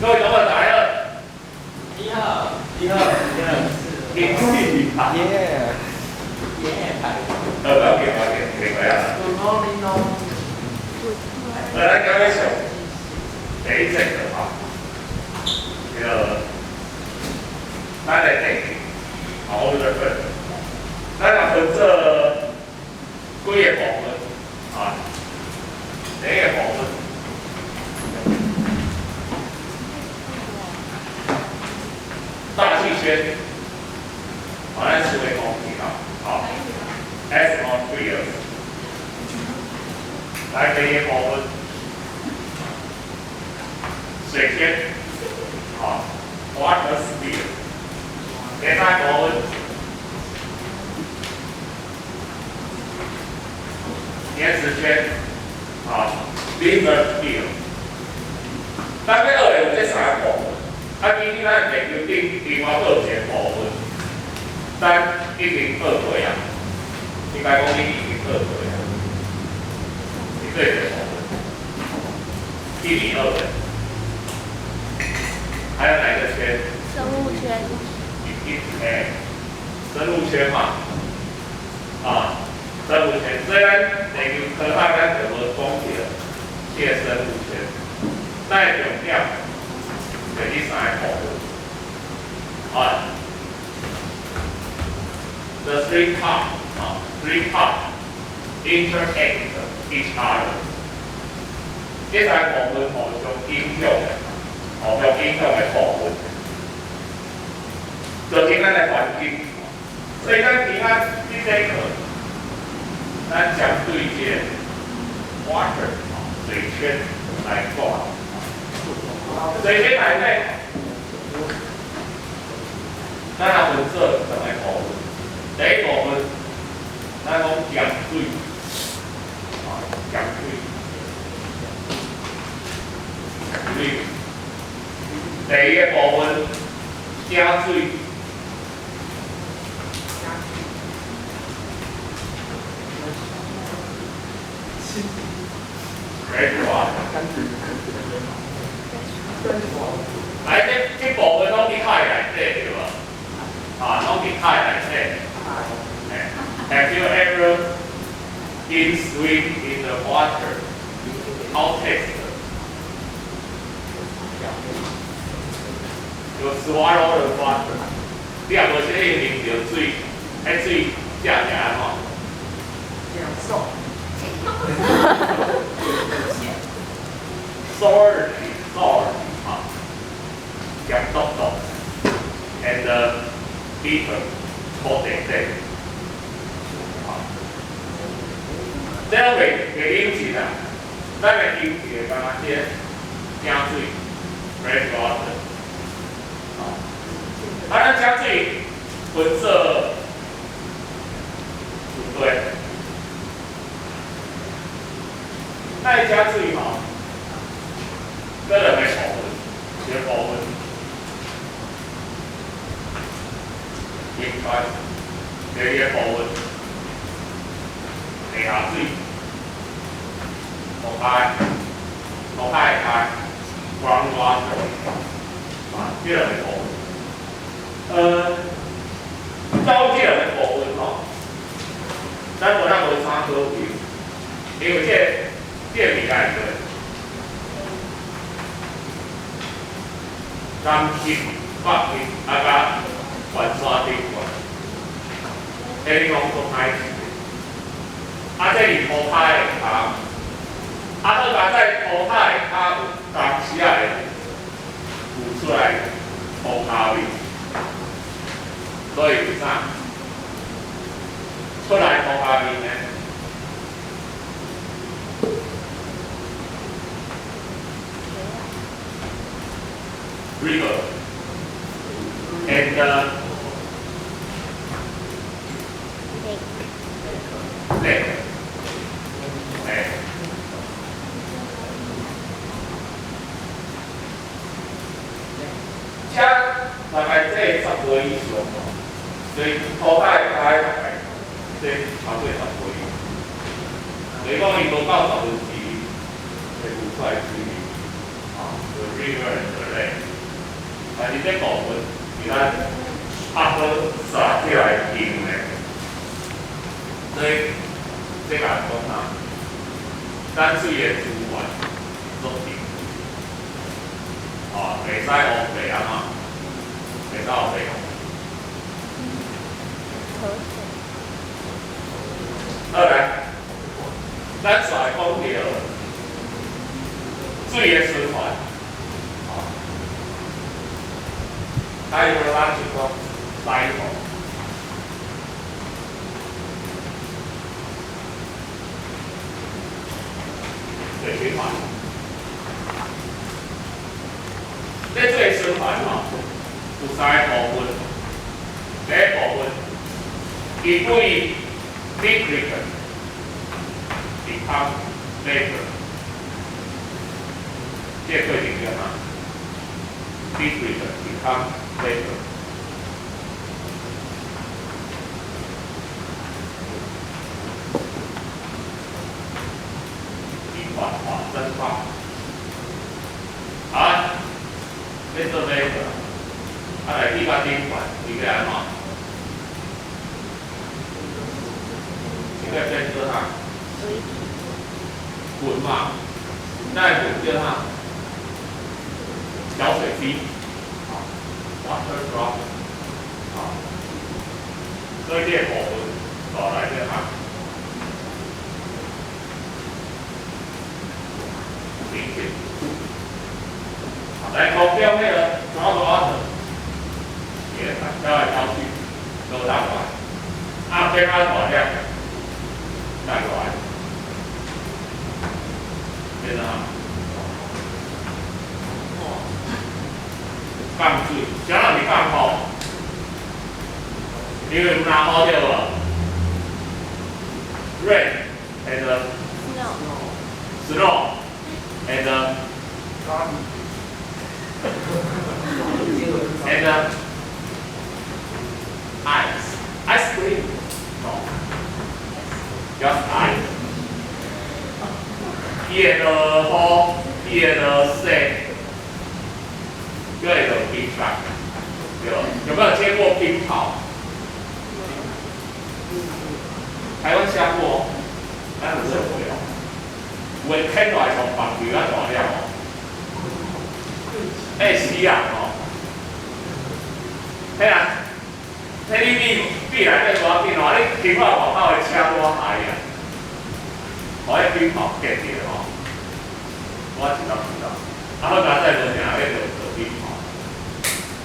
各位同学来了，一号，天气好，耶，牌。不要紧，没关系。 Good morning，哦。来，各位小，第一隻就啊，咱來睇，好就分，咱若分做幾個部分啊？第一個部分，大氣圈，咱思維空氣啊，好 ，atmosphere， 來第一個部分。 水天，啊 ，watersphere， 第三個部分，岩石圈，啊 ，riversphere， 咱要學有這三個部分，啊，今天咱研究另外2個部分，咱已經學過啊，應該講已經學過啊，你對這個部分，地理2個。 还有哪个圈？生物圈。生物圈嘛，啊，生物圈虽然研究科学咱就无讲起了，这个生物圈，但重点就这3个部分，啊 ，the three parts 啊 ，three parts interact each other， 这3个部分互相影响的。 互相影響嘅部分，就是咱嘅環境。所以咱今仔呢節課，咱將對這 water 水圈來講。水圈內底，咱有分做什麼部分？第一部分，咱講鹹水，鹹水。 第二個部分，加水，來這部分攏喺海內底對吧？啊，攏喺海內底。Have you ever been swim in the water? How taste? You swallow the water， 你也無說啉到水，迄水食食吼，sour， 啊，鹹篤篤 ，and bitter， 苦甜甜，啊，這樣袂飲起來，咱袂飲起來，干那些井水 ，fresh water。 啊，咱將水分做2堆，咱將水吼，個2個部分，一個部分，鹽水，第2個部分，地下水，落海ground water， 啊，這2個部分。 交界的部分吼，咱無咱無差好比，因為這物件係南極、北極啊甲環山頂個，這地方都歹勢，啊這裡塗骹的骹，啊好甲在塗骹的骹有當時啊會浮出來塗骹味。 所以為啥出來塗骹味呢 ？River and lake， 這大概這10個以上。 所以塗骹的骹大概，這差不多10個以上。所以講伊無到10分之一會浮出來水面，啊， the river and the lake。但是这部分，其他阿哥撒起来用的，所以这个讲啊，咱水的资源足够，哦，袂使乌白啊嘛，袂使乌白。好来，咱再来讲到水的循环。 还有咱就讲筛头，水循环。这水循环吼，有三个部分。第一部分，伊可以 liquid become vapor， 这个对定吗 ？liquid become vapor。 蒸发。好，这做 vapor， 来第八丁管，你要安怎？这个变做啥？滚嘛，再滚叫啥？小水滴。 water drop， 啊，所以这个部分导来这哈，明显。来讲表面的 drop water， 也飘来飘去，都打过来，啊，变它大量，带过来，变成哈。 降水，啥人是降雨？因为有哪好对无 ？Rain and snow and ice cream. No, just ice. 伊个雨，伊个水。 就会有冰霜，有没有接过冰雹？台湾下过，但很受不了。有的天来从棒球啊大了哦，是啊哦，嘿啊，迄你比来这多紧哦，你经过外口的车多害啊，互迄冰雹结着哦，我知道。啊，好加在无定那个就冰雹。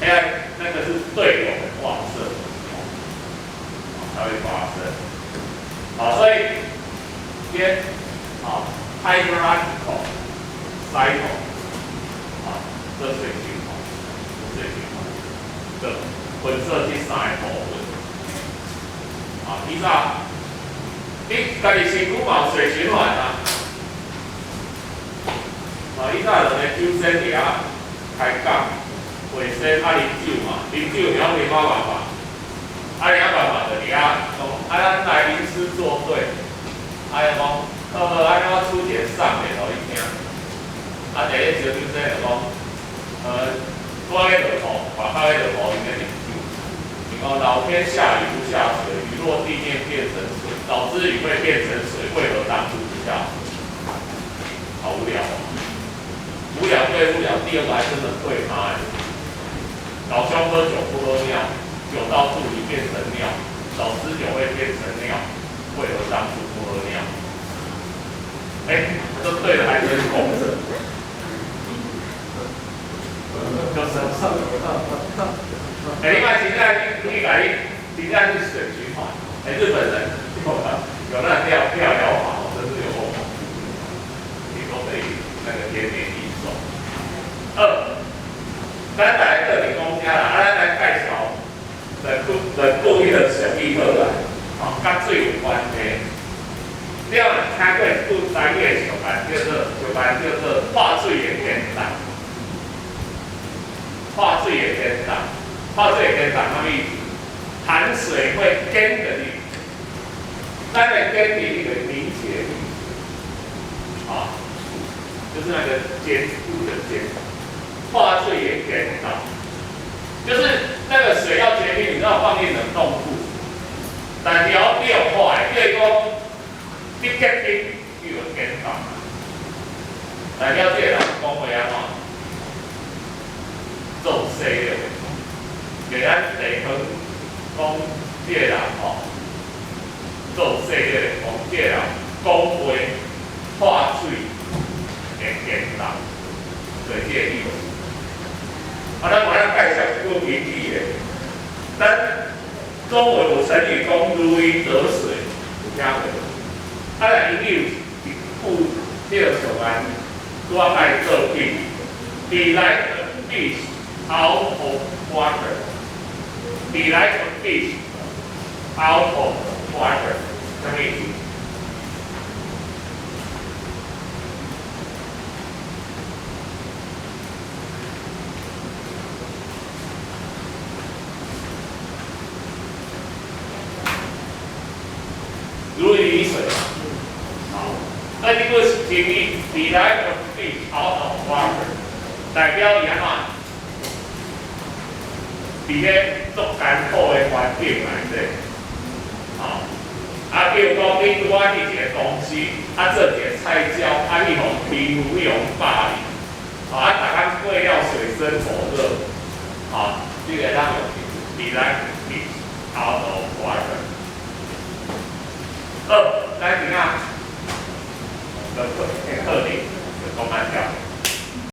哎呀，那个是对流放射，才会发生。好，所以边hydrological cycle 这水循环，这分做这三个部分。以早你家己身躯嘛有水循环啊。以早就咧救生伫遐开讲。 卫生啉酒嘛，啉酒你要没办法，你要办法就伫遐讲，咱来吟诗作对，就讲，安尼我出点上面互你听，第一小酒生就讲，多迄落雨，外口迄落雨应该啉酒，你讲老天下雨不下水，雨落地面变成水，导致雨会变成水，为何当初不下水？好无聊哦，无聊对不了，第二个还真的对他。 老兄喝酒不喝尿，酒到肚里变成尿，导致酒会变成尿，为何当初不喝尿？这对的还真公正，就是另外现在你改，现在是水循环，日本人有那吊疗法，真是有够猛，你都可以那个天天运动。咱来这里公家啦，咱来介绍人故意的神秘课来，甲水有关系。了，听过专业上班叫做化水的天胆，化水的天胆，化水的天胆什么意思？含水会根的意思。咱的根是一个凝结力，就是那个坚固的坚。化水也减少，就是那个水要决定你要放进冷冻库，但条变化，比如讲你结冰就有减少，但了这个人讲话啊嘛，做细了，给咱地方讲这个人吼，做细了讲这个人讲话化水会减少，就这个意思。啊，咱马上介绍一个名句的，咱中文有成语讲如鱼得水，有听过？啊，来英语一副这个上岸，我爱做笔 ，be like a fish out of water，be like a fish out of water， 什么意思？如鱼水，好，那这个是定义 be like a fish out of water， 代表伊啊，伫咧足艰苦的环境内底，好，啊，比如讲你拄仔去一个公司，啊做一个菜鸟，啊你互欺负，你互霸凌，啊大家为了水深火热，好，这个让有 be like a fish out of water。来，怎样？